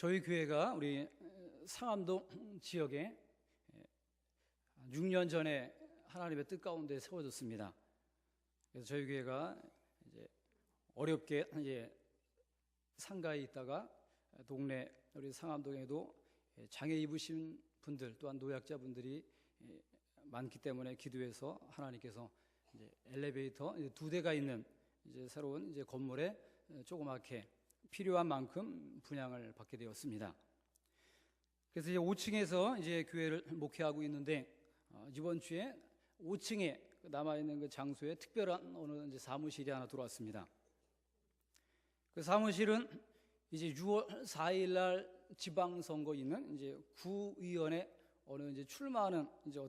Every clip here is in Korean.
저희 교회가 우리 상암동 지역에 6년 전에 하나님의 뜻 가운데 세워졌습니다. 그래서 저희 교회가 이제 어렵게 상가에 있다가 동네 우리 상암동에도 장애 입으신 분들 또한 노약자 분들이 많기 때문에 기도해서 하나님께서 이제 엘리베이터 2대가 있는 이제 새로운 이제 건물에 조그맣게 필요한 만큼 분양을 받게 되었습니다. 그래서 이제 5층에서 이제 교회를 목회하고 있는데 이번 주에 5층에 남아 있는 그 장소에 특별한 어느 이제 사무실이 하나 들어왔습니다. 그 사무실은 이제 6월 4일 날 지방선거 있는 이제 구의원에 어느 이제 출마하는 이제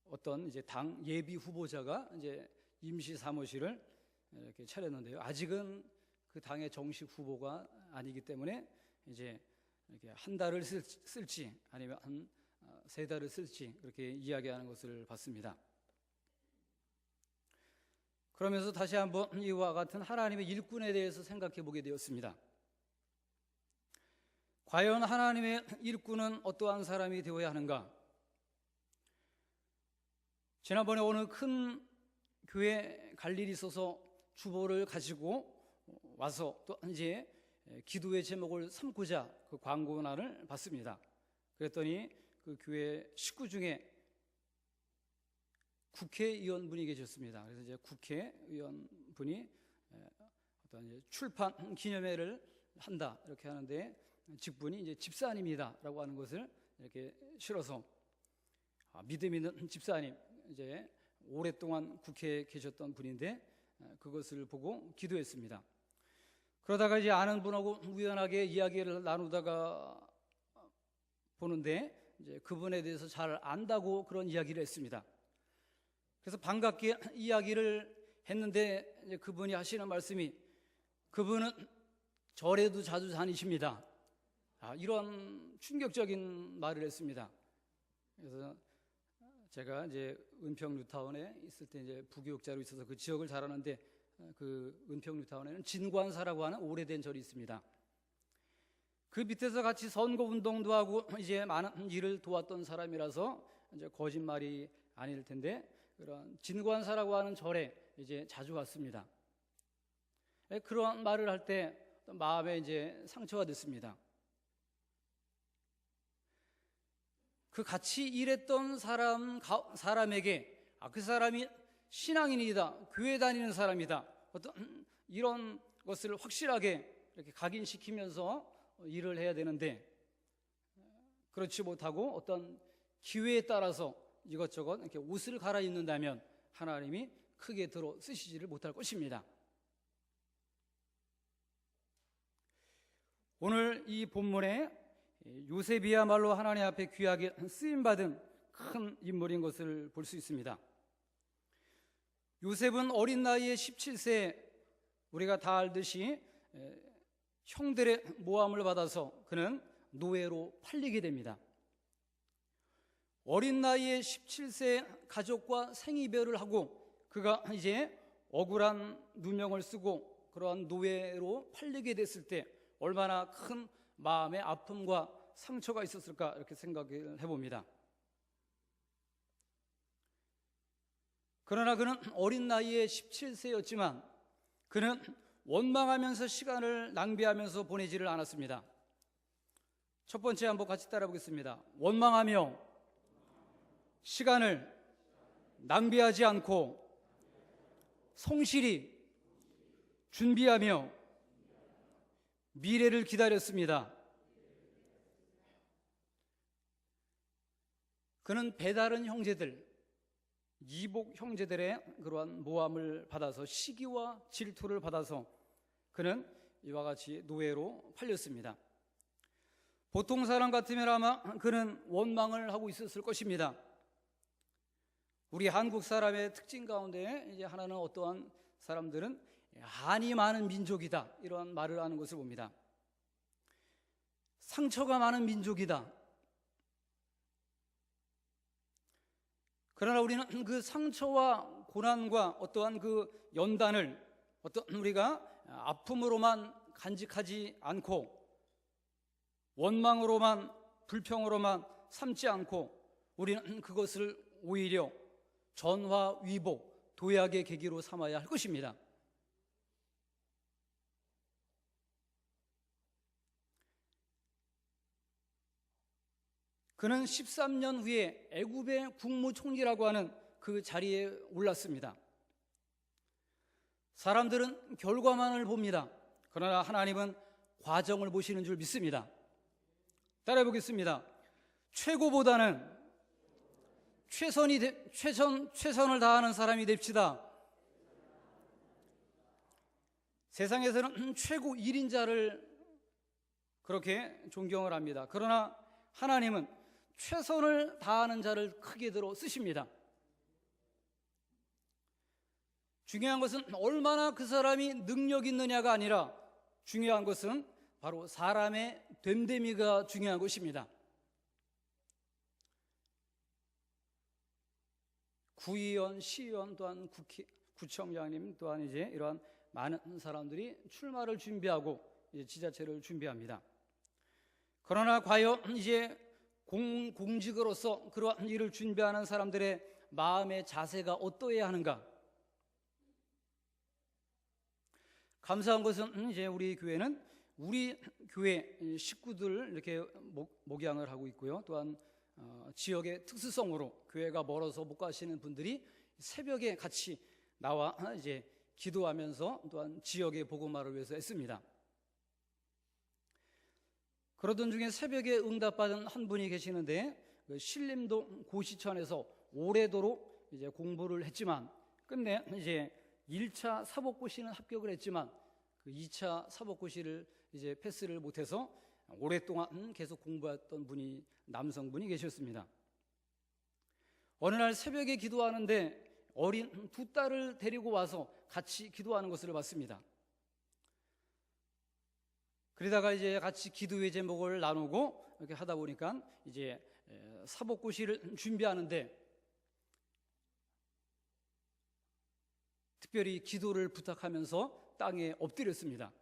어떤 이제 당 예비 후보자가 이제 임시 사무실을 이렇게 차렸는데요. 아직은 그 당의 정식 후보가 아니기 때문에 이제 이렇게 한 달을 쓸지 아니면 한 3달을 쓸지 그렇게 이야기하는 것을 봤습니다. 그러면서 다시 한번 이와 같은 하나님의 일꾼에 대해서 생각해 보게 되었습니다. 과연 하나님의 일꾼은 어떠한 사람이 되어야 하는가? 지난번에 어느 큰 교회 갈 일이 있어서 주보를 가지고 와서 또 이제 기도의 제목을 삼고자 그 광고란을 봤습니다. 그랬더니 그 교회 식구 중에 국회의원분이 계셨습니다. 그래서 이제 국회의원분이 어떤 이제 출판 기념회를 한다 이렇게 하는데 직분이 이제 집사님이다라고 하는 것을 이렇게 실어서 믿음 있는 집사님, 이제 오랫동안 국회에 계셨던 분인데 그것을 보고 기도했습니다. 그러다가 이제 아는 분하고 우연하게 이야기를 나누다가 보는데 이제 그분에 대해서 잘 안다고 그런 이야기를 했습니다. 그래서 반갑게 이야기를 했는데 이제 그분이 하시는 말씀이 그분은 절에도 자주 다니십니다. 이런 충격적인 말을 했습니다. 그래서 제가 이제 은평 뉴타운에 있을 때 이제 부교육자로 있어서 그 지역을 잘 아는데 그 은평 뉴타운에는 진관사라고 하는 오래된 절이 있습니다. 그 밑에서 같이 선거 운동도 하고 이제 많은 일을 도왔던 사람이라서 이제 거짓말이 아닐 텐데 그런 진관사라고 하는 절에 이제 자주 갔습니다. 그런 말을 할 때 마음에 이제 상처가 됐습니다. 그 같이 일했던 사람에게 그 사람이 신앙인이다, 교회 다니는 사람이다, 어떤 이런 것을 확실하게 이렇게 각인시키면서 일을 해야 되는데 그렇지 못하고 어떤 기회에 따라서 이것저것 이렇게 옷을 갈아입는다면 하나님이 크게 들어 쓰시지를 못할 것입니다. 오늘 이 본문에 요셉이야말로 하나님 앞에 귀하게 쓰임받은 큰 인물인 것을 볼 수 있습니다. 요셉은 어린 나이에 17세에 우리가 다 알듯이 형들의 모함을 받아서 그는 노예로 팔리게 됩니다. 어린 나이에 17세에 가족과 생이별을 하고 그가 이제 억울한 누명을 쓰고 그러한 노예로 팔리게 됐을 때 얼마나 큰 마음의 아픔과 상처가 있었을까 이렇게 생각을 해봅니다. 그러나 그는 어린 나이에 17세였지만 그는 원망하면서 시간을 낭비하면서 보내지를 않았습니다. 첫 번째 한번 같이 따라 보겠습니다. 원망하며 시간을 낭비하지 않고 성실히 준비하며 미래를 기다렸습니다. 그는 배다른 형제들, 이복 형제들의 그러한 모함을 받아서 시기와 질투를 받아서 그는 이와 같이 노예로 팔렸습니다. 보통 사람 같으면 아마 그는 원망을 하고 있었을 것입니다. 우리 한국 사람의 특징 가운데 이제 하나는 어떠한 사람들은 한이 많은 민족이다 이런 말을 하는 것을 봅니다. 상처가 많은 민족이다. 그러나 우리는 그 상처와 고난과 어떠한 그 연단을 어떤 우리가 아픔으로만 간직하지 않고 원망으로만, 불평으로만 삼지 않고 우리는 그것을 오히려 전화위복, 도약의 계기로 삼아야 할 것입니다. 그는 13년 후에 애굽의 국무총리라고 하는 그 자리에 올랐습니다. 사람들은 결과만을 봅니다. 그러나 하나님은 과정을 보시는 줄 믿습니다. 따라해 보겠습니다. 최고보다는 최선을 다하는 사람이 됩시다. 세상에서는 최고 1인자를 그렇게 존경을 합니다. 그러나 하나님은 최선을 다하는 자를 크게 들어 쓰십니다. 중요한 것은 얼마나 그 사람이 능력 있느냐가 아니라 중요한 것은 바로 사람의 됨됨이가 중요한 것입니다. 구의원, 시의원 또한 구청장님 또한 이제 이러한 많은 사람들이 출마를 준비하고 이제 지자체를 준비합니다. 그러나 과연 이제 공직으로서 그러한 일을 준비하는 사람들의 마음의 자세가 어떠해야 하는가? 감사한 것은 이제 우리 교회는 우리 교회 식구들을 이렇게 목양을 하고 있고요. 또한 지역의 특수성으로 교회가 멀어서 못 가시는 분들이 새벽에 같이 나와 이제 기도하면서 또한 지역의 복음화를 위해서 했습니다. 그러던 중에 새벽에 응답받은 한 분이 계시는데 그 신림도 고시천에서 오래도록 이제 공부를 했지만 끝내 이제 1차 사법고시는 합격을 했지만 그 2차 사법고시를 이제 패스를 못해서 오랫동안 계속 공부했던 분이 남성분이 계셨습니다. 어느 날 새벽에 기도하는데 어린 두 딸을 데리고 와서 같이 기도하는 것을 봤습니다. 그러다가 이제 같이 기도의 제목을 나누고 이렇게 하다 보니까 이제 사법고시를 준비하는데 특별히 기도를 부탁하면서 땅에 엎드렸습니다.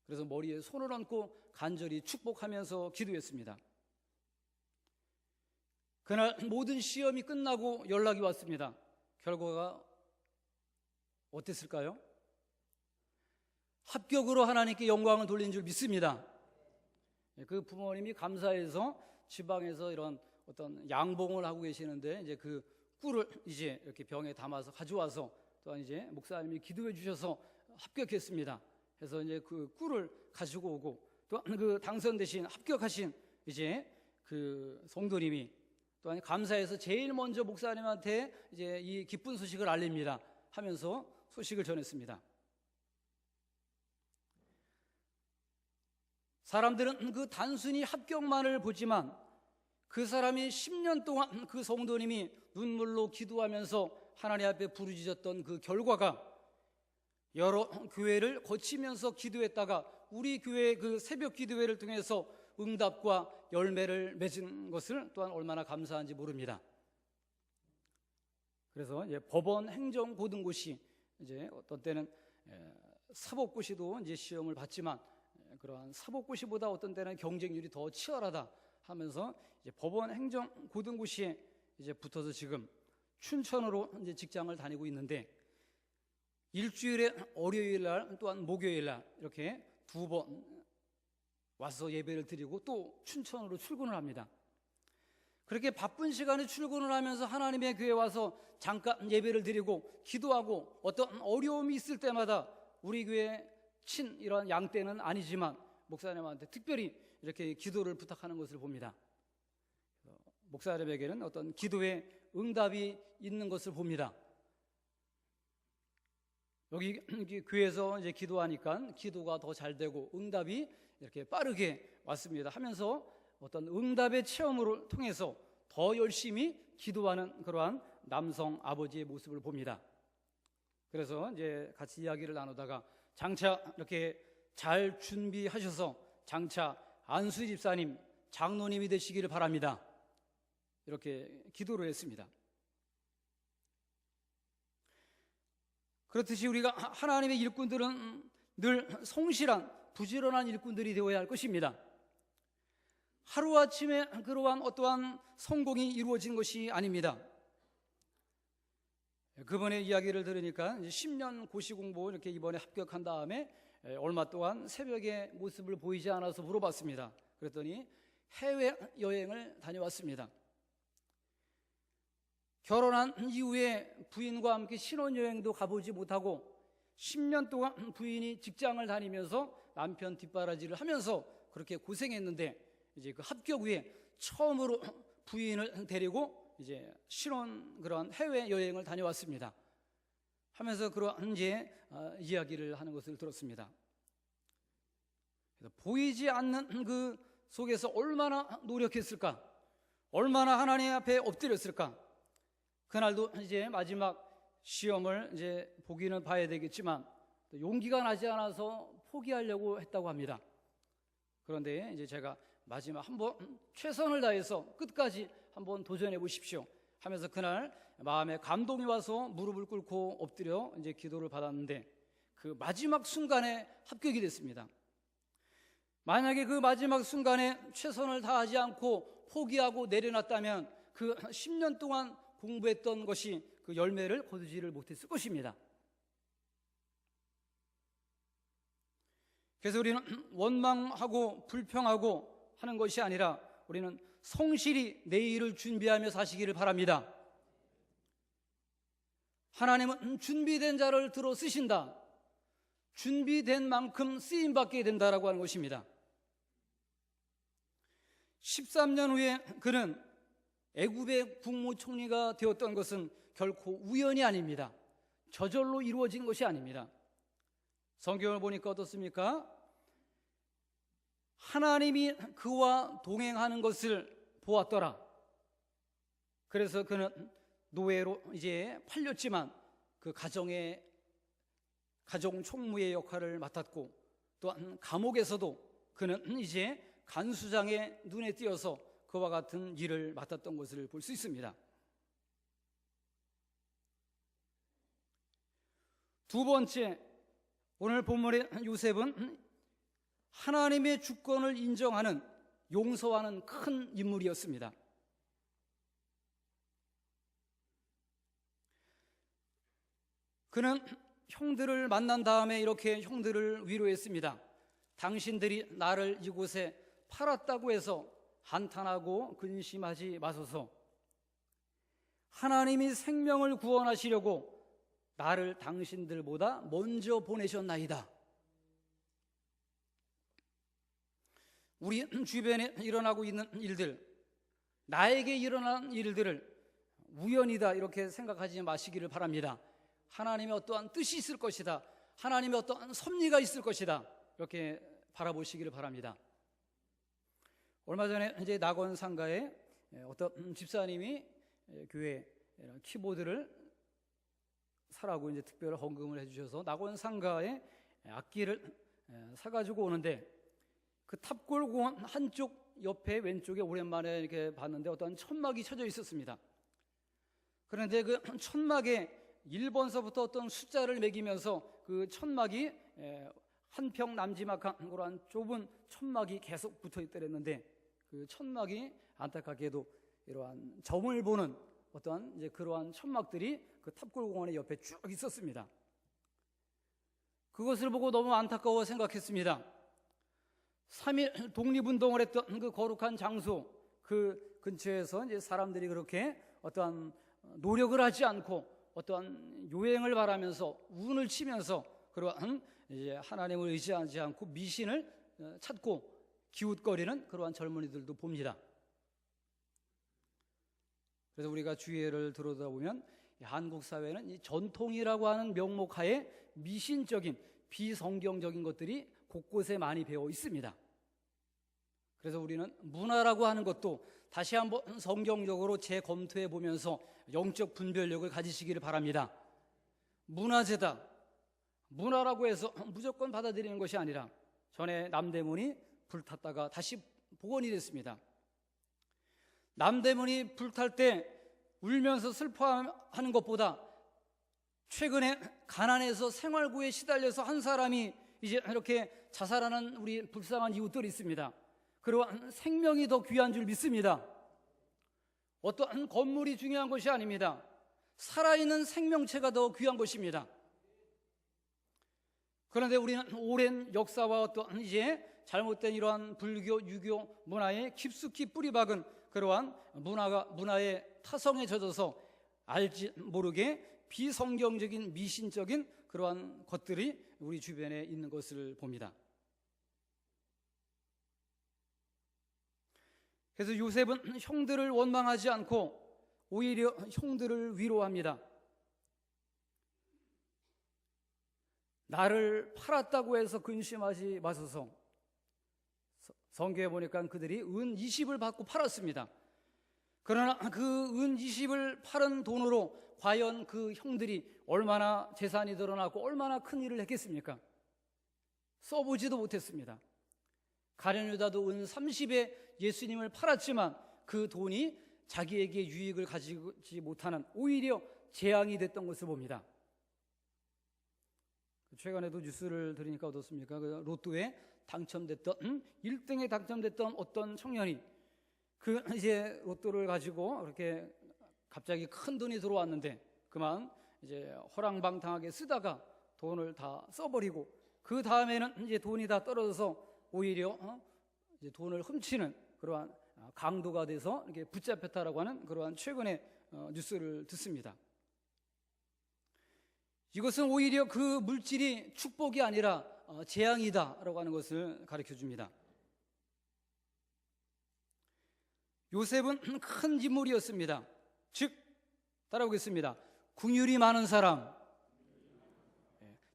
그래서 머리에 손을 얹고 간절히 축복하면서 기도했습니다. 그날 모든 시험이 끝나고 연락이 왔습니다. 결과가 어땠을까요? 합격으로 하나님께 영광을 돌린 줄 믿습니다. 그 부모님이 감사해서 지방에서 이런 어떤 양봉을 하고 계시는데 이제 그 꿀을 이제 이렇게 병에 담아서 가져와서 또한 이제 목사님이 기도해 주셔서 합격했습니다. 그래서 이제 그 꿀을 가지고 오고 또 그 당선되신 합격하신 이제 그 성도님이 또한 감사해서 제일 먼저 목사님한테 이제 이 기쁜 소식을 알립니다. 하면서 소식을 전했습니다. 사람들은 그 단순히 합격만을 보지만 그 사람이 10년 동안 그 성도님이 눈물로 기도하면서 하나님 앞에 부르짖었던 그 결과가 여러 교회를 거치면서 기도했다가 우리 교회의 그 새벽 기도회를 통해서 응답과 열매를 맺은 것을 또한 얼마나 감사한지 모릅니다. 그래서 이제 법원, 행정, 고등고시 이제 어떤 때는 사법고시도 이제 시험을 봤지만 그러한 사법고시보다 어떤 때는 경쟁률이 더 치열하다 하면서 이제 법원, 행정, 고등고시에 이제 붙어서 지금 춘천으로 이제 직장을 다니고 있는데 일주일에 월요일 날 또한 목요일 날 이렇게 2번 와서 예배를 드리고 또 춘천으로 출근을 합니다. 그렇게 바쁜 시간에 출근을 하면서 하나님의 교회에 와서 잠깐 예배를 드리고 기도하고 어떤 어려움이 있을 때마다 우리 교회 이런 양떼는 아니지만 목사님한테 특별히 이렇게 기도를 부탁하는 것을 봅니다. 목사님에게는 어떤 기도의 응답이 있는 것을 봅니다. 여기 교회에서 이제 기도하니까 기도가 더 잘 되고 응답이 이렇게 빠르게 왔습니다 하면서 어떤 응답의 체험을 통해서 더 열심히 기도하는 그러한 남성 아버지의 모습을 봅니다. 그래서 이제 같이 이야기를 나누다가 장차 이렇게 잘 준비하셔서 장차 안수 집사님, 장로님이 되시기를 바랍니다. 이렇게 기도를 했습니다. 그렇듯이 우리가 하나님의 일꾼들은 늘 성실한 부지런한 일꾼들이 되어야 할 것입니다. 하루아침에 그러한 어떠한 성공이 이루어진 것이 아닙니다. 그분의 이야기를 들으니까 이제 10년 고시공부 이렇게 이번에 합격한 다음에 얼마 동안 새벽에 모습을 보이지 않아서 물어봤습니다. 그랬더니 해외여행을 다녀왔습니다. 결혼한 이후에 부인과 함께 신혼여행도 가보지 못하고 10년 동안 부인이 직장을 다니면서 남편 뒷바라지를 하면서 그렇게 고생했는데 이제 그 합격 후에 처음으로 부인을 데리고 이제 신혼 그런 해외 여행을 다녀왔습니다. 하면서 그런 이제 이야기를 하는 것을 들었습니다. 보이지 않는 그 속에서 얼마나 노력했을까, 얼마나 하나님 앞에 엎드렸을까. 그날도 이제 마지막 시험을 이제 보기는 봐야 되겠지만 또 용기가 나지 않아서 포기하려고 했다고 합니다. 그런데 이제 제가 마지막 한번 최선을 다해서 끝까지 한번 도전해 보십시오 하면서 그날 마음에 감동이 와서 무릎을 꿇고 엎드려 이제 기도를 받았는데 그 마지막 순간에 합격이 됐습니다. 만약에 그 마지막 순간에 최선을 다하지 않고 포기하고 내려놨다면 그 10년 동안 공부했던 것이 그 열매를 거두지를 못했을 것입니다. 그래서 우리는 원망하고 불평하고 하는 것이 아니라 우리는 성실히 내일을 준비하며 사시기를 바랍니다. 하나님은 준비된 자를 들어 쓰신다. 준비된 만큼 쓰임받게 된다라고 하는 것입니다. 13년 후에 그는 애굽의 국무총리가 되었던 것은 결코 우연이 아닙니다. 저절로 이루어진 것이 아닙니다. 성경을 보니까 어떻습니까? 하나님이 그와 동행하는 것을 보았더라. 그래서 그는 노예로 이제 팔렸지만 그 가정 총무의 역할을 맡았고 또한 감옥에서도 그는 이제 간수장의 눈에 띄어서 그와 같은 일을 맡았던 것을 볼 수 있습니다. 두 번째, 오늘 본문의 요셉은 하나님의 주권을 인정하는 용서하는 큰 인물이었습니다. 그는 형들을 만난 다음에 이렇게 형들을 위로했습니다. 당신들이 나를 이곳에 팔았다고 해서 한탄하고 근심하지 마소서. 하나님이 생명을 구원하시려고 나를 당신들보다 먼저 보내셨나이다. 우리 주변에 일어나고 있는 일들, 나에게 일어난 일들을 우연이다 이렇게 생각하지 마시기를 바랍니다. 하나님의 어떠한 뜻이 있을 것이다, 하나님의 어떠한 섭리가 있을 것이다 이렇게 바라보시기를 바랍니다. 얼마 전에 이제 낙원 상가에 어떤 집사님이 교회 키보드를 사라고 이제 특별 헌금을 해주셔서 낙원 상가에 악기를 사가지고 오는데 그 탑골공원 한쪽 옆에 왼쪽에 오랜만에 이렇게 봤는데 어떤 천막이 쳐져 있었습니다. 그런데 그 천막에 1번서부터 어떤 숫자를 매기면서 그 천막이 한 평 남지막한 그런 좁은 천막이 계속 붙어 있더랬는데 그 천막이 안타깝게도 이러한 점을 보는 어떠한 이제 그러한 천막들이 그 탑골공원의 옆에 쭉 있었습니다. 그것을 보고 너무 안타까워 생각했습니다. 3일 독립운동을 했던 그 거룩한 장소, 그 근처에서 이제 사람들이 그렇게 어떠한 노력을 하지 않고 어떠한 요행을 바라면서 운을 치면서 그러한 이제 하나님을 의지하지 않고 미신을 찾고 기웃거리는 그러한 젊은이들도 봅니다. 그래서 우리가 주의를 들여다보면 한국 사회는 이 전통이라고 하는 명목하에 미신적인 비성경적인 것들이 곳곳에 많이 배어 있습니다. 그래서 우리는 문화라고 하는 것도 다시 한번 성경적으로 재검토해 보면서 영적 분별력을 가지시기를 바랍니다. 문화재다, 문화라고 해서 무조건 받아들이는 것이 아니라 전에 남대문이 불탔다가 다시 복원이 됐습니다. 남대문이 불탈 때 울면서 슬퍼하는 것보다 최근에 가난해서 생활고에 시달려서 한 사람이 이제 이렇게 자살하는 우리 불쌍한 이웃들이 있습니다. 그러한 생명이 더 귀한 줄 믿습니다. 어떠한 건물이 중요한 것이 아닙니다. 살아있는 생명체가 더 귀한 것입니다. 그런데 우리는 오랜 역사와 어떠한 이제 잘못된 이러한 불교, 유교 문화에 깊숙이 뿌리박은 그러한 문화의 타성에 젖어서 알지 모르게 비성경적인 미신적인 그러한 것들이 우리 주변에 있는 것을 봅니다. 그래서 요셉은 형들을 원망하지 않고 오히려 형들을 위로합니다. 나를 팔았다고 해서 근심하지 마소서. 성경에 보니까 그들이 은 20을 받고 팔았습니다. 그러나 그 은 20을 팔은 돈으로 과연 그 형들이 얼마나 재산이 늘어나고 얼마나 큰 일을 했겠습니까? 써보지도 못했습니다. 가룟 유다도 은 30에 예수님을 팔았지만 그 돈이 자기에게 유익을 가지지 못하는 오히려 재앙이 됐던 것을 봅니다. 최근에도 뉴스를 들으니까 어떻습니까? 그 로또에 당첨됐던 1등에 당첨됐던 어떤 청년이 그 이제 로또를 가지고 이렇게 갑자기 큰 돈이 들어왔는데 그만 이제 허랑방탕하게 쓰다가 돈을 다 써버리고 그 다음에는 이제 돈이 다 떨어져서 오히려 이제 돈을 훔치는 그러한 강도가 돼서 이렇게 붙잡혔다라고 하는 그러한 최근의 뉴스를 듣습니다. 이것은 오히려 그 물질이 축복이 아니라 재앙이다라고 하는 것을 가르쳐 줍니다. 요셉은 큰 인물이었습니다. 즉 따라오겠습니다. 긍휼이 많은 사람,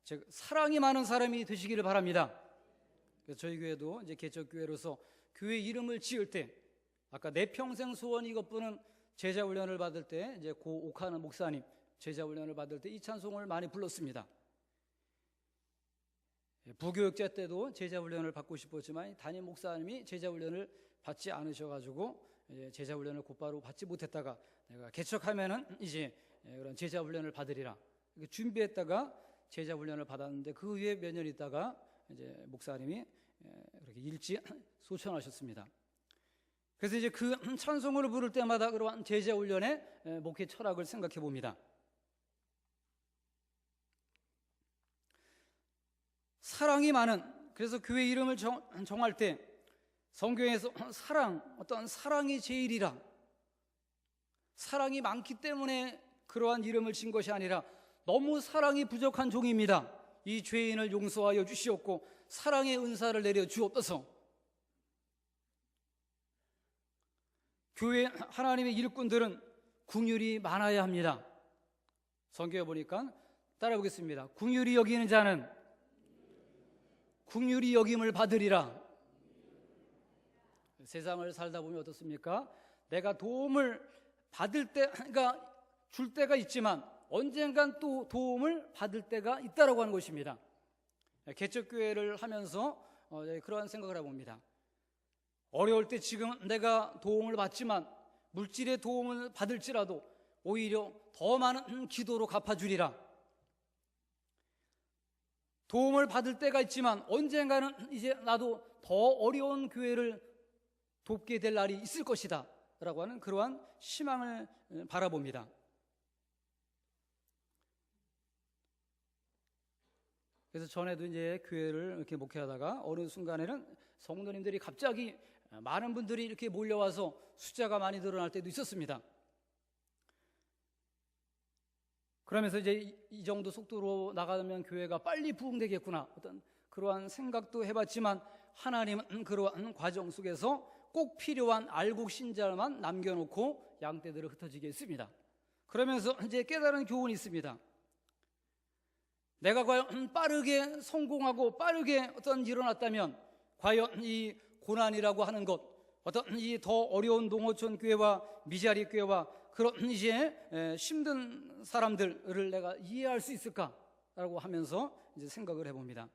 즉 사랑이 많은 사람이 되시기를 바랍니다. 그래서 저희 교회도 이제 개척교회로서 교회 이름을 지을 때 아까 내 평생 소원 이것뿐은 제자 훈련을 받을 때 이제 고 옥하는 목사님 제자 훈련을 받을 때 이 찬송을 많이 불렀습니다. 부교육자 때도 제자 훈련을 받고 싶었지만 담임 목사님이 제자 훈련을 받지 않으셔가지고 제자 훈련을 곧바로 받지 못했다가 내가 개척하면은 이제 그런 제자 훈련을 받으리라 준비했다가 제자 훈련을 받았는데 그 후에 몇 년 있다가 이제 목사님이 그렇게 일찍 소천하셨습니다. 그래서 이제 그 찬송을 부를 때마다 그러한 제자 훈련의 목회 철학을 생각해 봅니다. 사랑이 많은, 그래서 교회 이름을 정할 때 성경에서 어떤 사랑이 제일이라, 사랑이 많기 때문에 그러한 이름을 진 것이 아니라 너무 사랑이 부족한 종입니다. 이 죄인을 용서하여 주시옵고 사랑의 은사를 내려 주옵소서. 교회 하나님의 일꾼들은 긍휼이 많아야 합니다. 성경에 보니까 따라보겠습니다. 긍휼히 여기는 자는 긍휼히 여김을 받으리라. 세상을 살다 보면 어떻습니까? 내가 도움을 받을 때가 줄 때가 있지만 언젠간 또 도움을 받을 때가 있다라고 하는 것입니다. 개척교회를 하면서 그러한 생각을 해봅니다. 어려울 때 지금 내가 도움을 받지만 물질의 도움을 받을지라도 오히려 더 많은 기도로 갚아주리라. 도움을 받을 때가 있지만 언젠가는 이제 나도 더 어려운 교회를 돕게 될 날이 있을 것이다 라고 하는 그러한 희망을 바라봅니다. 그래서 전에도 이제 교회를 이렇게 목회하다가 어느 순간에는 성도님들이 갑자기 많은 분들이 이렇게 몰려와서 숫자가 많이 늘어날 때도 있었습니다. 그러면서 이제 이 정도 속도로 나가면 교회가 빨리 부흥되겠구나 어떤 그러한 생각도 해봤지만 하나님은 그러한 과정 속에서 꼭 필요한 알곡 신자만 남겨놓고 양떼들을 흩어지게 했습니다. 그러면서 이제 깨달은 교훈이 있습니다. 내가 과연 빠르게 성공하고 빠르게 어떤 일어났다면 과연 이 고난이라고 하는 것, 어떤 이 더 어려운 농어촌 교회와 미자리 교회와 그런 이제 힘든 사람들을 내가 이해할 수 있을까라고 하면서 이제 생각을 해봅니다.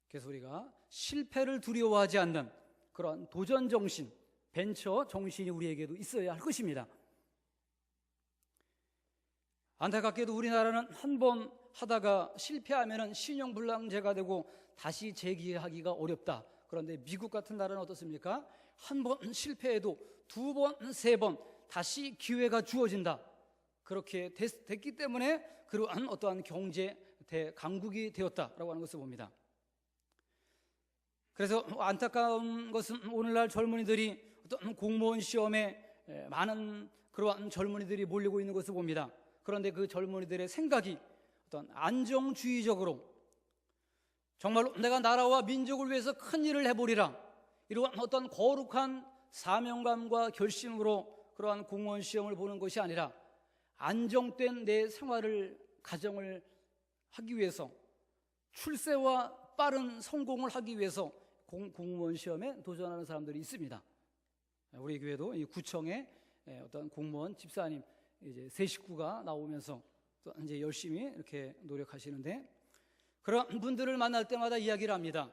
그래서 우리가 실패를 두려워하지 않는 그런 도전 정신, 벤처 정신이 우리에게도 있어야 할 것입니다. 안타깝게도 우리나라는 한 번 하다가 실패하면은 신용불량자가 되고 다시 재기하기가 어렵다. 그런데 미국 같은 나라는 어떻습니까? 한 번 실패해도 두 번, 세 번 다시 기회가 주어진다. 그렇게 됐기 때문에 그러한 어떠한 경제 대강국이 되었다라고 하는 것을 봅니다. 그래서 안타까운 것은 오늘날 젊은이들이 어떤 공무원 시험에 많은 그러한 젊은이들이 몰리고 있는 것을 봅니다. 그런데 그 젊은이들의 생각이 어떤 안정주의적으로 정말로 내가 나라와 민족을 위해서 큰 일을 해보리라, 이러한 어떤 거룩한 사명감과 결심으로 그러한 공무원 시험을 보는 것이 아니라 안정된 내 생활을, 가정을 하기 위해서, 출세와 빠른 성공을 하기 위해서 공무원 시험에 도전하는 사람들이 있습니다. 우리 교회도 이 구청에 어떤 공무원 집사님 이제 세 식구가 나오면서 또 이제 열심히 이렇게 노력하시는데, 그런 분들을 만날 때마다 이야기를 합니다.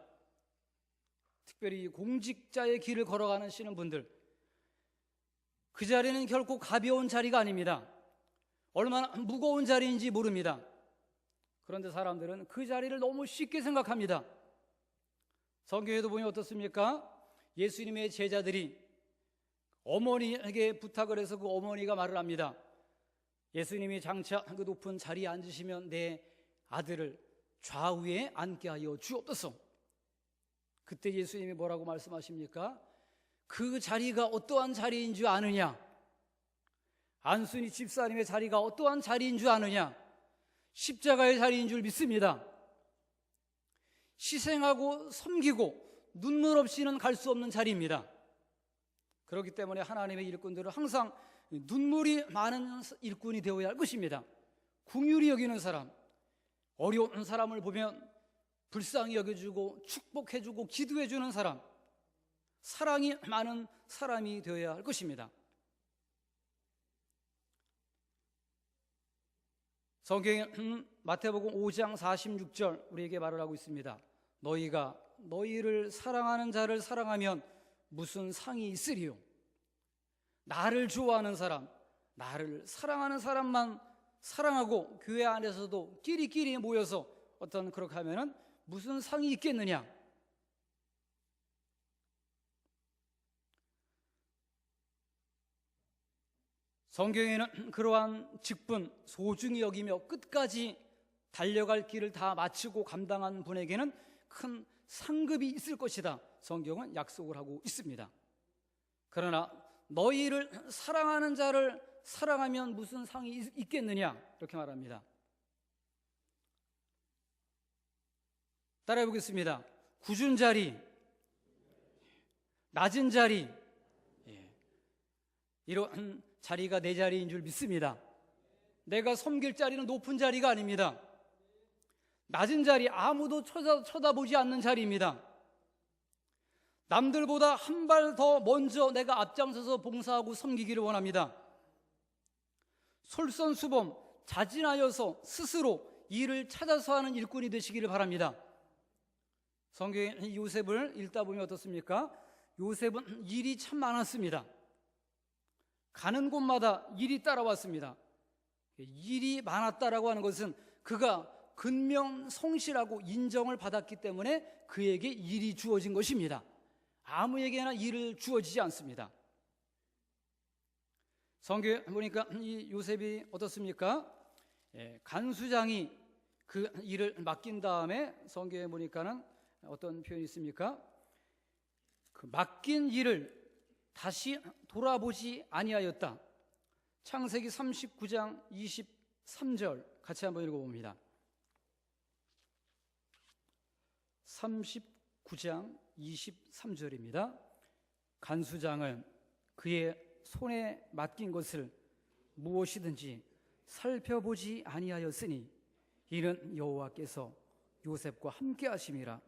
특별히 공직자의 길을 걸어가시는 분들, 그 자리는 결코 가벼운 자리가 아닙니다. 얼마나 무거운 자리인지 모릅니다. 그런데 사람들은 그 자리를 너무 쉽게 생각합니다. 성경에도 보면 어떻습니까? 예수님의 제자들이 어머니에게 부탁을 해서 그 어머니가 말을 합니다. 예수님이 장차 그 높은 자리에 앉으시면 내 아들을 좌우에 앉게 하여 주옵소서. 그때 예수님이 뭐라고 말씀하십니까? 그 자리가 어떠한 자리인 줄 아느냐? 안순이 집사님의 자리가 어떠한 자리인 줄 아느냐? 십자가의 자리인 줄 믿습니다. 희생하고 섬기고 눈물 없이는 갈 수 없는 자리입니다. 그렇기 때문에 하나님의 일꾼들은 항상 눈물이 많은 일꾼이 되어야 할 것입니다. 긍휼히 여기는 사람, 어려운 사람을 보면 불쌍히 여겨주고 축복해주고 기도해주는 사람, 사랑이 많은 사람이 되어야 할 것입니다. 성경에 마태복음 5장 46절 우리에게 말을 하고 있습니다. 너희가 너희를 사랑하는 자를 사랑하면 무슨 상이 있으리요? 나를 좋아하는 사람, 나를 사랑하는 사람만 사랑하고 교회 안에서도 끼리끼리 모여서 어떤 그렇게 하면은 무슨 상이 있겠느냐? 성경에는 그러한 직분 소중히 여기며 끝까지 달려갈 길을 다 마치고 감당한 분에게는 큰 상급이 있을 것이다, 성경은 약속을 하고 있습니다. 그러나 너희를 사랑하는 자를 사랑하면 무슨 상이 있겠느냐, 이렇게 말합니다. 따라해 보겠습니다. 굳은 자리, 낮은 자리, 이런 자리가 내 자리인 줄 믿습니다. 내가 섬길 자리는 높은 자리가 아닙니다. 낮은 자리, 아무도 쳐다보지 않는 자리입니다. 남들보다 한 발 더 먼저 내가 앞장서서 봉사하고 섬기기를 원합니다. 솔선수범, 자진하여서 스스로 일을 찾아서 하는 일꾼이 되시기를 바랍니다. 성경에 요셉을 읽다 보면 어떻습니까? 요셉은 일이 참 많았습니다. 가는 곳마다 일이 따라왔습니다. 일이 많았다라고 하는 것은 그가 근명성실하고 인정을 받았기 때문에 그에게 일이 주어진 것입니다. 아무에게나 일을 주어지지 않습니다. 성경에 보니까 이 요셉이 어떻습니까? 간수장이 그 일을 맡긴 다음에 성경에 보니까는 어떤 표현이 있습니까? 그 맡긴 일을 다시 돌아보지 아니하였다. 창세기 39장 23절 같이 한번 읽어봅니다. 39장 23절입니다. 간수장은 그의 손에 맡긴 것을 무엇이든지 살펴보지 아니하였으니 이는 여호와께서 요셉과 함께 하심이라.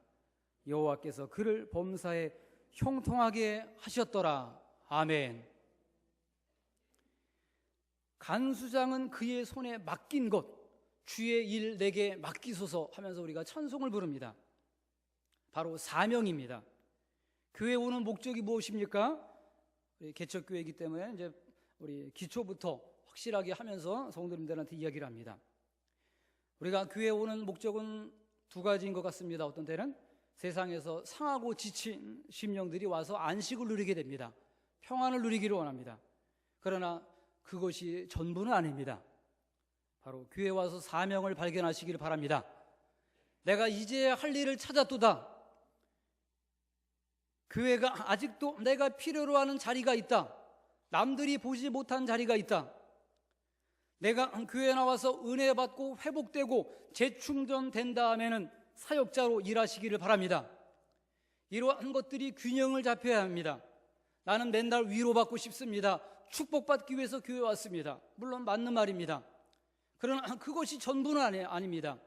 여호와께서 그를 범사에 형통하게 하셨더라. 아멘. 간수장은 그의 손에 맡긴 것, 주의 일 내게 맡기소서 하면서 우리가 찬송을 부릅니다. 바로 사명입니다. 교회 오는 목적이 무엇입니까? 우리 개척교회이기 때문에 이제 우리 기초부터 확실하게 하면서 성도님들한테 이야기를 합니다. 우리가 교회에 오는 목적은 두 가지인 것 같습니다. 어떤 때는 세상에서 상하고 지친 심령들이 와서 안식을 누리게 됩니다. 평안을 누리기를 원합니다. 그러나 그것이 전부는 아닙니다. 바로 교회에 와서 사명을 발견하시기를 바랍니다. 내가 이제야 할 일을 찾았도다. 교회가 아직도 내가 필요로 하는 자리가 있다. 남들이 보지 못한 자리가 있다. 내가 교회에 나와서 은혜 받고 회복되고 재충전된 다음에는 사역자로 일하시기를 바랍니다. 이러한 것들이 균형을 잡혀야 합니다. 나는 맨날 위로받고 싶습니다. 축복받기 위해서 교회에 왔습니다. 물론 맞는 말입니다. 그러나 그것이 전부는 아닙니다.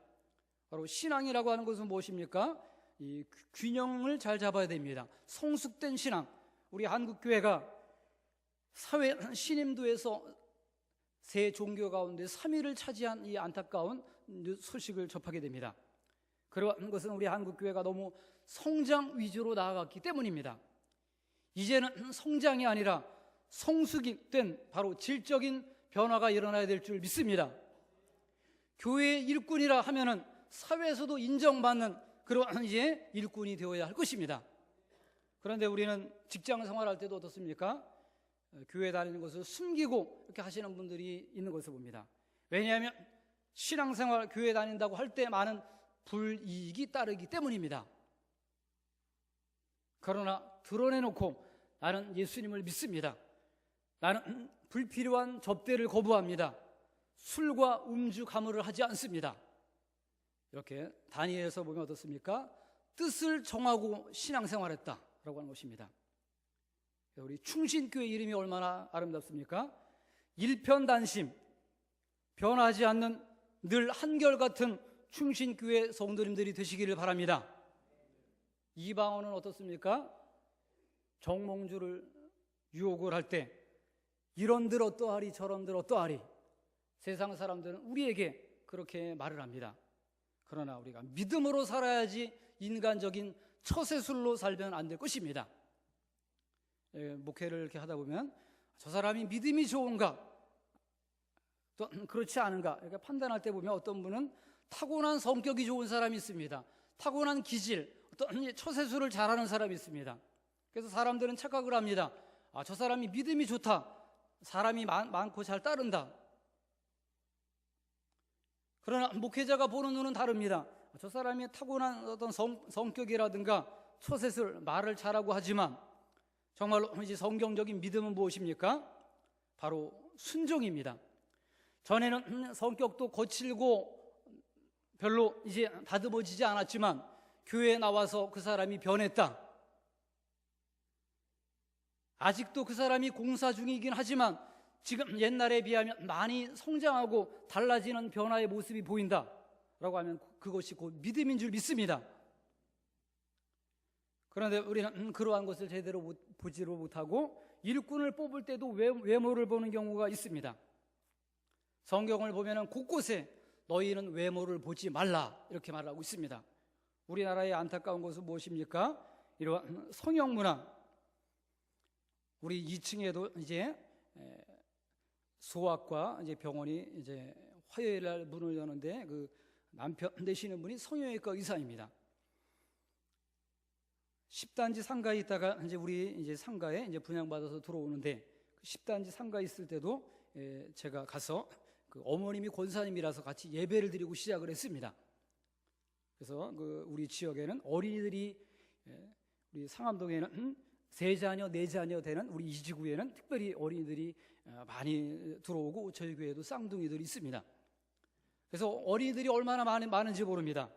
바로 신앙이라고 하는 것은 무엇입니까? 이 균형을 잘 잡아야 됩니다. 성숙된 신앙. 우리 한국교회가 사회 신임도에서 세 종교 가운데 3위를 차지한 이 안타까운 소식을 접하게 됩니다. 그런 것은 우리 한국교회가 너무 성장 위주로 나아갔기 때문입니다. 이제는 성장이 아니라 성숙이 된 바로 질적인 변화가 일어나야 될 줄 믿습니다. 교회의 일꾼이라 하면은 사회에서도 인정받는 그러한 이제 일꾼이 되어야 할 것입니다. 그런데 우리는 직장 생활할 때도 어떻습니까? 교회 다니는 것을 숨기고 이렇게 하시는 분들이 있는 것을 봅니다. 왜냐하면 신앙생활 교회 다닌다고 할 때 많은 불이익이 따르기 때문입니다. 그러나 드러내놓고 나는 예수님을 믿습니다. 나는 불필요한 접대를 거부합니다. 술과 음주 가물을 하지 않습니다. 이렇게 다니엘서 보면 어떻습니까? 뜻을 정하고 신앙생활했다라고 하는 것입니다. 우리 충신교회 이름이 얼마나 아름답습니까? 일편단심, 변하지 않는 늘 한결같은 충신교회 성도님들이 되시기를 바랍니다. 이방원은 어떻습니까? 정몽주를 유혹을 할 때 이런들 어떠하리 저런들 어떠하리, 세상 사람들은 우리에게 그렇게 말을 합니다. 그러나 우리가 믿음으로 살아야지 인간적인 처세술로 살면 안 될 것입니다. 목회를 이렇게 하다 보면 저 사람이 믿음이 좋은가 또 그렇지 않은가 이렇게 판단할 때 보면 어떤 분은 타고난 성격이 좋은 사람이 있습니다. 타고난 기질, 어떤 처세술을 잘하는 사람이 있습니다. 그래서 사람들은 착각을 합니다. 저 사람이 믿음이 좋다, 사람이 많고 잘 따른다. 그러나 목회자가 보는 눈은 다릅니다. 저 사람이 타고난 어떤 성격이라든가 처세술, 말을 잘하고 하지만 정말로 이제 성경적인 믿음은 무엇입니까? 바로 순종입니다. 전에는 성격도 거칠고 별로 이제 다듬어지지 않았지만 교회에 나와서 그 사람이 변했다. 아직도 그 사람이 공사 중이긴 하지만 지금 옛날에 비하면 많이 성장하고 달라지는 변화의 모습이 보인다 라고 하면 그것이 곧 믿음인 줄 믿습니다. 그런데 우리는 그러한 것을 제대로 보지를 못하고 일꾼을 뽑을 때도 외모를 보는 경우가 있습니다. 성경을 보면 곳곳에 너희는 외모를 보지 말라 이렇게 말하고 있습니다. 우리나라의 안타까운 것은 무엇입니까? 이러한 성형 문화. 우리 2층에도 이제 소아과 이제 병원이 이제 화요일 날 문을 여는데 그 남편 되시는 분이 성형외과 의사입니다. 10단지 상가에 있다가 이제 우리 이제 상가에 이제 분양받아서 들어오는데 그 10단지 상가에 있을 때도 제가 가서 그 어머님이 권사님이라서 같이 예배를 드리고 시작을 했습니다. 그래서 그 우리 지역에는 어린이들이 우리 상암동에는 3자녀, 4자녀 되는 우리 이지구에는 특별히 어린이들이 많이 들어오고 저희 교회에도 쌍둥이들이 있습니다. 그래서 어린이들이 얼마나 많은지 모릅니다.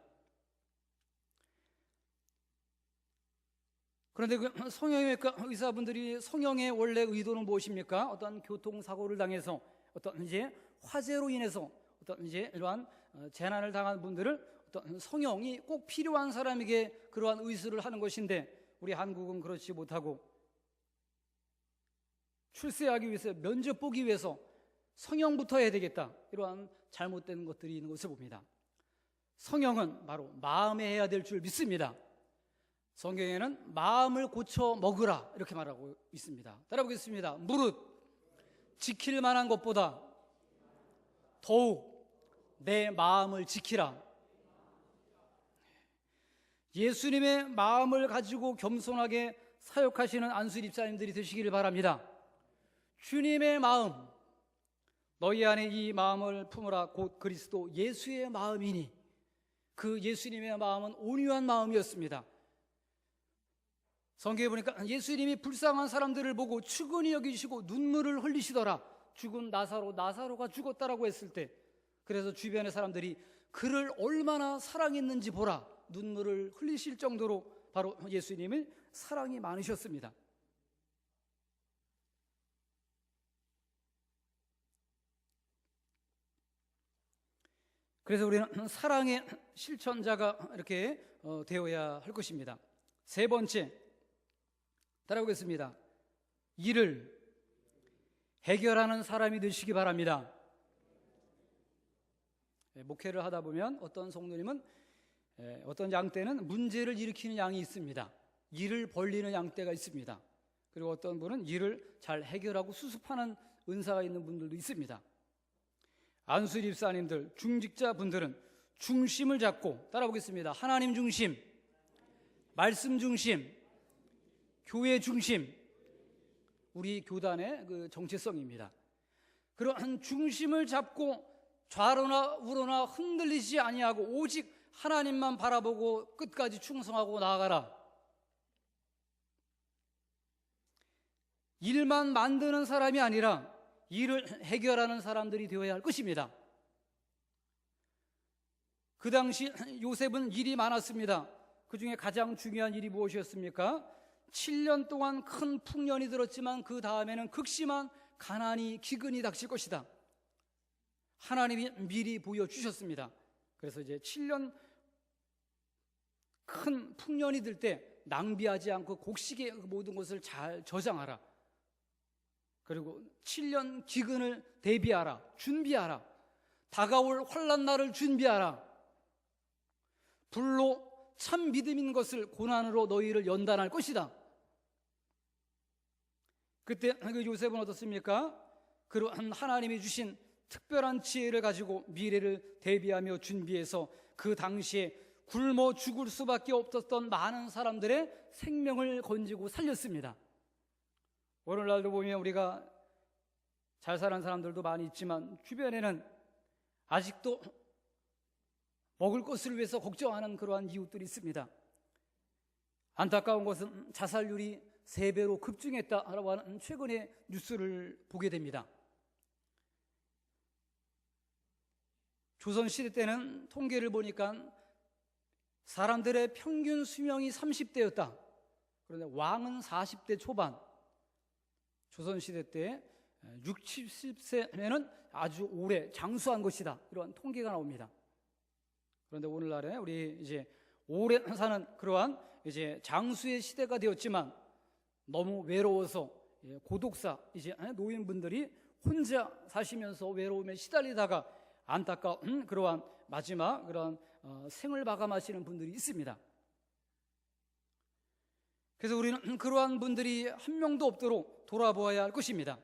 그런데 그 성형외과 의사분들이 성형의 원래 의도는 무엇입니까? 어떤 교통사고를 당해서 어떤 이제 화재로 인해서 어떤 이제 이러한 재난을 당한 분들을 어떤 성형이 꼭 필요한 사람에게 그러한 의술을 하는 것인데 우리 한국은 그렇지 못하고 출세하기 위해서 면접 보기 위해서 성형부터 해야 되겠다 이러한 잘못된 것들이 있는 것을 봅니다. 성형은 바로 마음에 해야 될 줄 믿습니다. 성경에는 마음을 고쳐 먹으라 이렇게 말하고 있습니다. 따라보겠습니다. 무릇 지킬 만한 것보다 더욱 내 마음을 지키라. 예수님의 마음을 가지고 겸손하게 사역하시는 안수 집사님들이 되시기를 바랍니다. 주님의 마음, 너희 안에 이 마음을 품으라. 곧 그리스도 예수의 마음이니. 그 예수님의 마음은 온유한 마음이었습니다. 성경에 보니까 예수님이 불쌍한 사람들을 보고 측은히 여기시고 눈물을 흘리시더라. 죽은 나사로가 죽었다라고 했을 때, 그래서 주변의 사람들이 그를 얼마나 사랑했는지 보라, 눈물을 흘리실 정도로 바로 예수님의 사랑이 많으셨습니다. 그래서 우리는 사랑의 실천자가 이렇게 되어야 할 것입니다. 세 번째, 따라오겠습니다. 일을 해결하는 사람이 되시기 바랍니다. 목회를 하다 보면 어떤 성도님은 어떤 양떼는 문제를 일으키는 양이 있습니다. 일을 벌리는 양떼가 있습니다. 그리고 어떤 분은 일을 잘 해결하고 수습하는 은사가 있는 분들도 있습니다. 안수 집사님들, 중직자 분들은 중심을 잡고, 따라보겠습니다. 하나님 중심, 말씀 중심, 교회 중심, 우리 교단의 그 정체성입니다. 그러한 중심을 잡고 좌로나 우로나 흔들리지 아니하고 오직 하나님만 바라보고 끝까지 충성하고 나아가라. 일만 만드는 사람이 아니라 일을 해결하는 사람들이 되어야 할 것입니다. 그 당시 요셉은 일이 많았습니다. 그 중에 가장 중요한 일이 무엇이었습니까? 7년 동안 큰 풍년이 들었지만 그 다음에는 극심한 가난이, 기근이 닥칠 것이다. 하나님이 미리 보여주셨습니다. 그래서 이제 7년 큰 풍년이 들 때 낭비하지 않고 곡식의 모든 것을 잘 저장하라. 그리고 7년 기근을 대비하라, 준비하라. 다가올 환난 날을 준비하라. 불로 참 믿음인 것을 고난으로 너희를 연단할 것이다. 그때 그 요셉은 어떻습니까? 그러한 하나님이 주신 특별한 지혜를 가지고 미래를 대비하며 준비해서 그 당시에 굶어 죽을 수밖에 없었던 많은 사람들의 생명을 건지고 살렸습니다. 오늘날도 보면 우리가 잘 사는 사람들도 많이 있지만 주변에는 아직도 먹을 것을 위해서 걱정하는 그러한 이웃들이 있습니다. 안타까운 것은 자살률이 3배로 급증했다라고 하는 최근의 뉴스를 보게 됩니다. 조선시대 때는 통계를 보니까 사람들의 평균 수명이 30대였다. 그런데 왕은 40대 초반. 조선시대 때 60, 70세면은 아주 오래 장수한 것이다. 이런 통계가 나옵니다. 그런데 오늘날에 우리 이제 오래 사는 그러한 이제 장수의 시대가 되었지만 너무 외로워서 고독사, 이제 노인분들이 혼자 사시면서 외로움에 시달리다가 안타까운 그러한 마지막 그러한 생을 마감하시는 분들이 있습니다. 그래서 우리는 그러한 분들이 한 명도 없도록 돌아보아야 할 것입니다.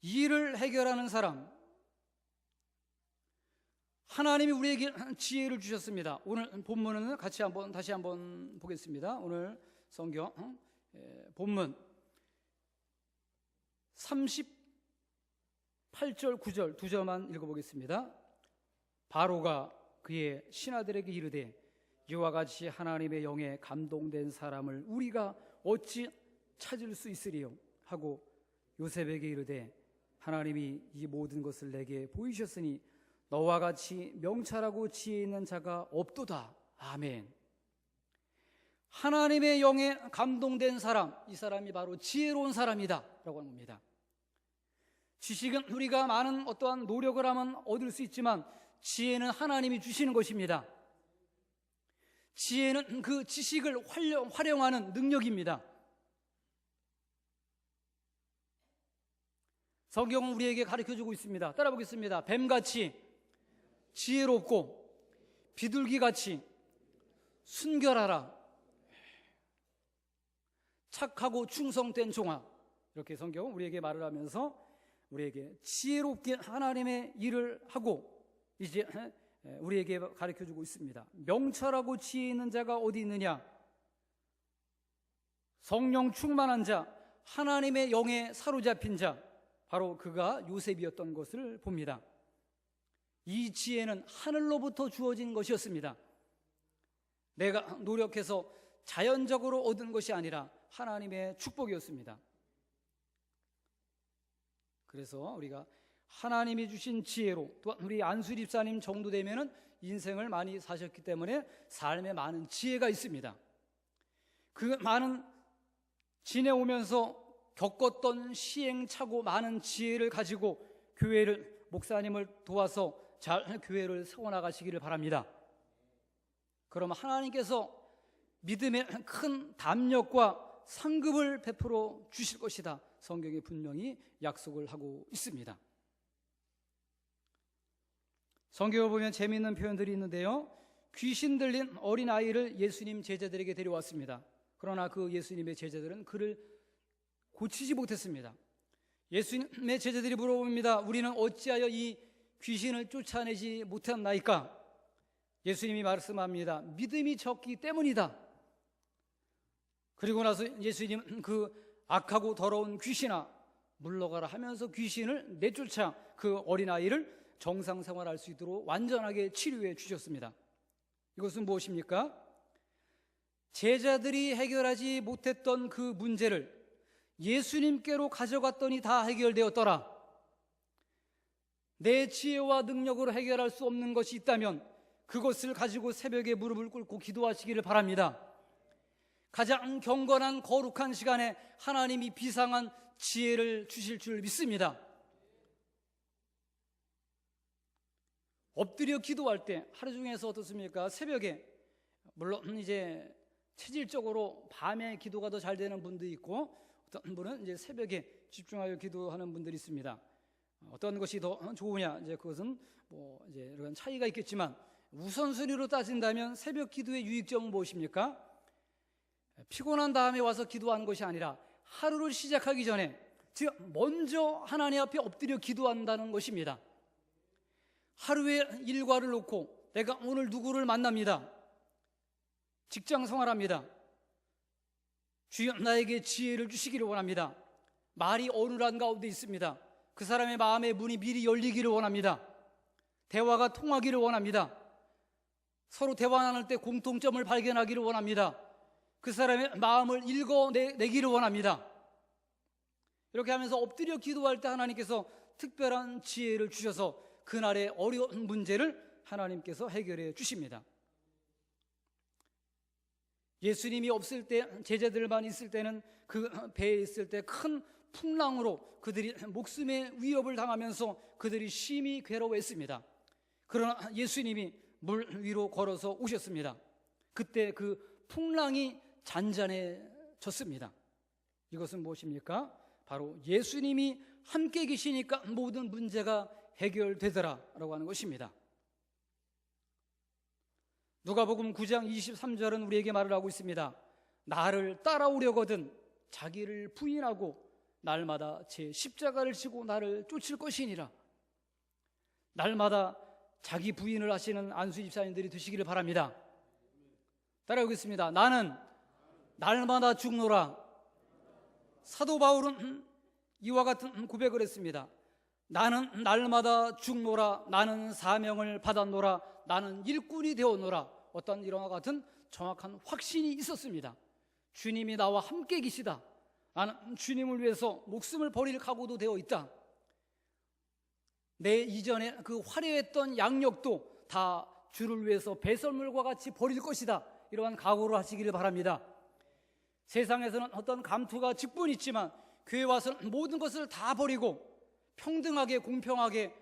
일을 해결하는 사람, 하나님이 우리에게 지혜를 주셨습니다. 오늘 본문은 다시 한번 보겠습니다. 오늘 성경 본문 38절 9절 두 절만 읽어보겠습니다. 바로가 그의 신하들에게 이르되 이와 같이 하나님의 영에 감동된 사람을 우리가 어찌 찾을 수 있으리요 하고 요셉에게 이르되 하나님이 이 모든 것을 내게 보이셨으니 너와 같이 명철하고 지혜 있는 자가 없도다. 아멘. 하나님의 영에 감동된 사람, 이 사람이 바로 지혜로운 사람이다 라고 하는 겁니다. 지식은 우리가 많은 어떠한 노력을 하면 얻을 수 있지만 지혜는 하나님이 주시는 것입니다. 지혜는 그 지식을 활용하는 능력입니다. 성경은 우리에게 가르쳐주고 있습니다. 따라보겠습니다. 뱀같이 지혜롭고 비둘기같이 순결하라. 착하고 충성된 종아. 이렇게 성경은 우리에게 말을 하면서 우리에게 지혜롭게 하나님의 일을 하고 이제 우리에게 가르쳐주고 있습니다. 명철하고 지혜 있는 자가 어디 있느냐? 성령 충만한 자, 하나님의 영에 사로잡힌 자, 바로 그가 요셉이었던 것을 봅니다. 이 지혜는 하늘로부터 주어진 것이었습니다. 내가 노력해서 자연적으로 얻은 것이 아니라 하나님의 축복이었습니다. 그래서 우리가 하나님이 주신 지혜로, 또한 우리 안수 집사님 정도 되면은 인생을 많이 사셨기 때문에 삶에 많은 지혜가 있습니다. 그 많은 지내오면서 겪었던 시행착오, 많은 지혜를 가지고 교회를, 목사님을 도와서 잘 교회를 세워나가시기를 바랍니다. 그럼 하나님께서 믿음의 큰 담력과 상급을 베풀어 주실 것이다. 성경에 분명히 약속을 하고 있습니다. 성경을 보면 재미있는 표현들이 있는데요, 귀신 들린 어린아이를 예수님 제자들에게 데려왔습니다. 그러나 그 예수님의 제자들은 그를 고치지 못했습니다. 예수님의 제자들이 물어봅니다. 우리는 어찌하여 이 귀신을 쫓아내지 못했나이까? 예수님이 말씀합니다. 믿음이 적기 때문이다. 그리고 나서 예수님은 그 악하고 더러운 귀신아 물러가라 하면서 귀신을 내쫓아 그 어린아이를 정상 생활할 수 있도록 완전하게 치료해 주셨습니다. 이것은 무엇입니까? 제자들이 해결하지 못했던 그 문제를 예수님께로 가져갔더니 다 해결되었더라. 내 지혜와 능력으로 해결할 수 없는 것이 있다면 그것을 가지고 새벽에 무릎을 꿇고 기도하시기를 바랍니다. 가장 경건한 거룩한 시간에 하나님이 비상한 지혜를 주실 줄 믿습니다. 엎드려 기도할 때 하루 중에서 어떻습니까? 새벽에, 물론 이제 체질적으로 밤에 기도가 더 잘 되는 분도 있고, 어떤 분은 이제 새벽에 집중하여 기도하는 분들이 있습니다. 어떤 것이 더 좋으냐, 이제 그것은 뭐 이제 이런 차이가 있겠지만, 우선순위로 따진다면 새벽 기도의 유익점은 무엇입니까? 피곤한 다음에 와서 기도하는 것이 아니라 하루를 시작하기 전에, 즉 먼저 하나님 앞에 엎드려 기도한다는 것입니다. 하루의 일과를 놓고 내가 오늘 누구를 만납니다. 직장 생활합니다. 주여 나에게 지혜를 주시기를 원합니다. 말이 어눌한 가운데 있습니다. 그 사람의 마음의 문이 미리 열리기를 원합니다. 대화가 통하기를 원합니다. 서로 대화 나눌 때 공통점을 발견하기를 원합니다. 그 사람의 마음을 읽어내기를 원합니다. 이렇게 하면서 엎드려 기도할 때 하나님께서 특별한 지혜를 주셔서 그날의 어려운 문제를 하나님께서 해결해 주십니다. 예수님이 없을 때, 제자들만 있을 때는 그 배에 있을 때 큰 풍랑으로 그들이 목숨의 위협을 당하면서 그들이 심히 괴로워했습니다. 그러나 예수님이 물 위로 걸어서 오셨습니다. 그때 그 풍랑이 잔잔해졌습니다. 이것은 무엇입니까? 바로 예수님이 함께 계시니까 모든 문제가 해결되더라라고 하는 것입니다. 누가복음 9장 23절은 우리에게 말을 하고 있습니다. 나를 따라오려거든 자기를 부인하고 날마다 제 십자가를 지고 나를 쫓을 것이니라. 날마다 자기 부인을 하시는 안수 집사님들이 되시기를 바랍니다. 따라오겠습니다. 나는 날마다 죽노라. 사도 바울은 이와 같은 고백을 했습니다. 나는 날마다 죽노라. 나는 사명을 받았노라. 나는 일꾼이 되었노라. 어떤 이와 같은 정확한 확신이 있었습니다. 주님이 나와 함께 계시다. 나는 주님을 위해서 목숨을 버릴 각오도 되어 있다. 내 이전에 그 화려했던 양력도 다 주를 위해서 배설물과 같이 버릴 것이다. 이러한 각오를 하시기를 바랍니다. 세상에서는 어떤 감투가 직분이 있지만 교회 와서는 모든 것을 다 버리고 평등하게 공평하게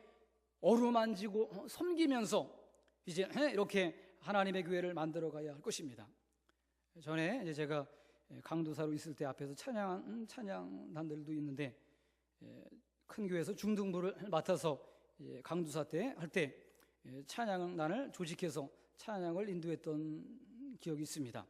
어루만지고 섬기면서 이제 이렇게 하나님의 교회를 만들어 가야 할 것입니다. 전에 이제 제가 강도사로 있을 때 앞에서 찬양한 찬양단들도 있는데, 큰 교회에서 중등부를 맡아서 강도사 때 할 때 찬양단을 조직해서 찬양을 인도했던 기억이 있습니다.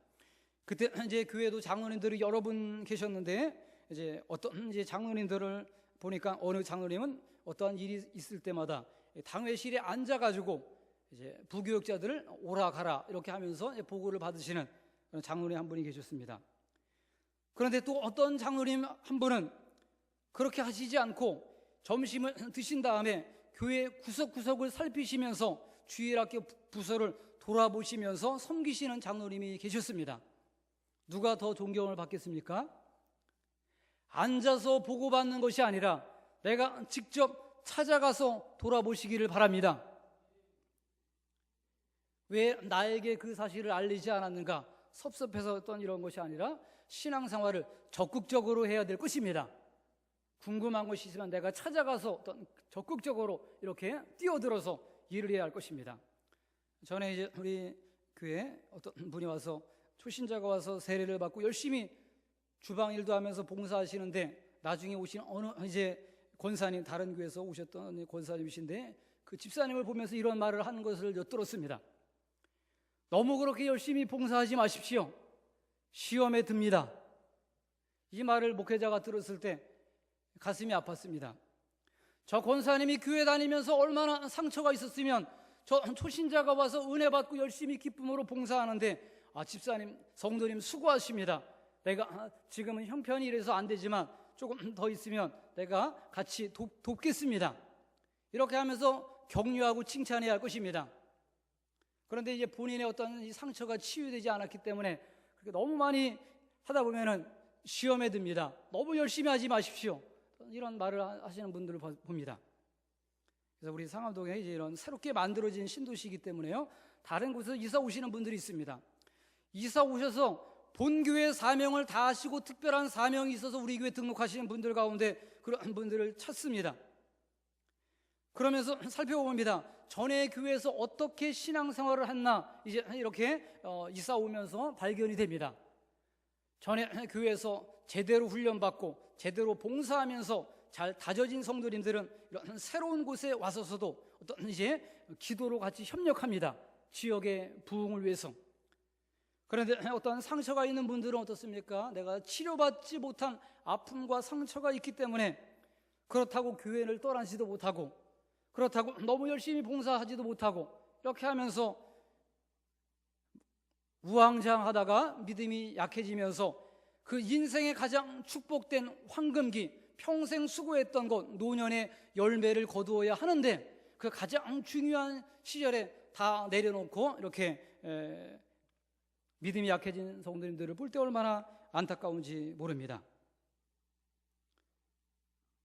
그때 이제 교회도 장로님들이 여러 분 계셨는데, 이제 어떤 이제 장로님들을 보니까 어느 장로님은 어떠한 일이 있을 때마다 당회실에 앉아가지고 이제 부교역자들을 오라 가라 이렇게 하면서 보고를 받으시는 그런 장로님 한 분이 계셨습니다. 그런데 또 어떤 장로님 한 분은 그렇게 하시지 않고 점심을 드신 다음에 교회 구석구석을 살피시면서 주일학교 부서를 돌아보시면서 섬기시는 장로님이 계셨습니다. 누가 더 존경을 받겠습니까? 앉아서 보고받는 것이 아니라 내가 직접 찾아가서 돌아보시기를 바랍니다. 왜 나에게 그 사실을 알리지 않았는가? 섭섭해서 어떤 이런 것이 아니라 신앙생활을 적극적으로 해야 될 것입니다. 궁금한 것이 있으면 내가 찾아가서 어떤 적극적으로 이렇게 뛰어들어서 일을 해야 할 것입니다. 전에 이제 우리 교회 어떤 분이 와서 초신자가 와서 세례를 받고 열심히 주방 일도 하면서 봉사하시는데 나중에 오신 어느 이제 권사님, 다른 교회에서 오셨던 권사님이신데 그 집사님을 보면서 이런 말을 하는 것을 엿들었습니다. 너무 그렇게 열심히 봉사하지 마십시오. 시험에 듭니다. 이 말을 목회자가 들었을 때 가슴이 아팠습니다. 저 권사님이 교회 다니면서 얼마나 상처가 있었으면 저 초신자가 와서 은혜 받고 열심히 기쁨으로 봉사하는데 집사님, 성도님 수고하십니다. 내가 지금은 형편이 이래서 안 되지만 조금 더 있으면 내가 같이 돕겠습니다. 이렇게 하면서 격려하고 칭찬해야 할 것입니다. 그런데 이제 본인의 어떤 상처가 치유되지 않았기 때문에 그렇게 너무 많이 하다 보면은 시험에 듭니다. 너무 열심히 하지 마십시오. 이런 말을 하시는 분들을 봅니다. 그래서 우리 상암동에 이제 이런 새롭게 만들어진 신도시이기 때문에요. 다른 곳에서 이사 오시는 분들이 있습니다. 이사 오셔서 본교회 사명을 다 하시고 특별한 사명이 있어서 우리 교회 등록하시는 분들 가운데 그런 분들을 찾습니다. 그러면서 살펴봅니다. 전에 교회에서 어떻게 신앙생활을 했나 이제 이렇게 이사 오면서 발견이 됩니다. 전에 교회에서 제대로 훈련받고 제대로 봉사하면서 잘 다져진 성도님들은 이런 새로운 곳에 와서서도 어떤 이제 기도로 같이 협력합니다. 지역의 부흥을 위해서. 그런데 어떤 상처가 있는 분들은 어떻습니까? 내가 치료받지 못한 아픔과 상처가 있기 때문에 그렇다고 교회를 떠나지도 못하고 그렇다고 너무 열심히 봉사하지도 못하고 이렇게 하면서 우왕좌왕하다가 믿음이 약해지면서 그 인생의 가장 축복된 황금기, 평생 수고했던 것, 노년의 열매를 거두어야 하는데 그 가장 중요한 시절에 다 내려놓고 이렇게 믿음이 약해진 성도님들을 볼 때 얼마나 안타까운지 모릅니다.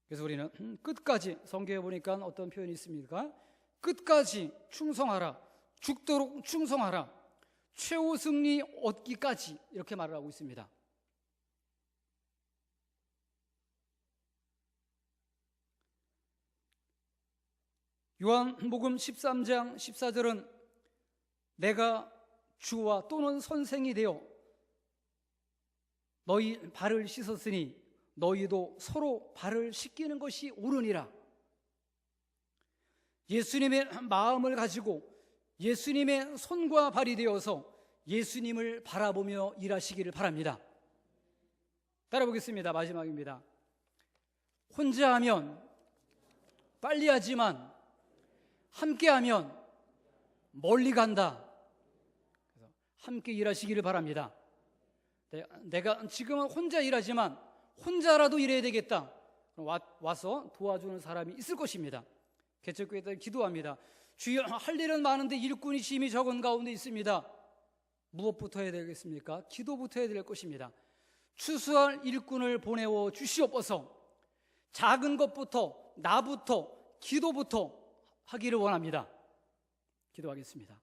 그래서 우리는 끝까지, 성경에 보니까 어떤 표현이 있습니까? 끝까지 충성하라, 죽도록 충성하라, 최후 승리 얻기까지, 이렇게 말을 하고 있습니다. 요한복음 13장 14절은 내가 주와 또는 선생이 되어 너희 발을 씻었으니 너희도 서로 발을 씻기는 것이 옳으니라. 예수님의 마음을 가지고 예수님의 손과 발이 되어서 예수님을 바라보며 일하시기를 바랍니다. 따라보겠습니다. 마지막입니다. 혼자 하면 빨리 하지만 함께 하면 멀리 간다. 그래서 함께 일하시기를 바랍니다. 내가 지금은 혼자 일하지만 혼자라도 일해야 되겠다. 와서 도와주는 사람이 있을 것입니다. 개척교회 때 기도합니다. 주여, 할 일은 많은데 일꾼이 심히 적은 가운데 있습니다. 무엇부터 해야 되겠습니까? 기도부터 해야 될 것입니다. 추수할 일꾼을 보내어 주시옵소서. 작은 것부터, 나부터, 기도부터 하기를 원합니다. 기도하겠습니다.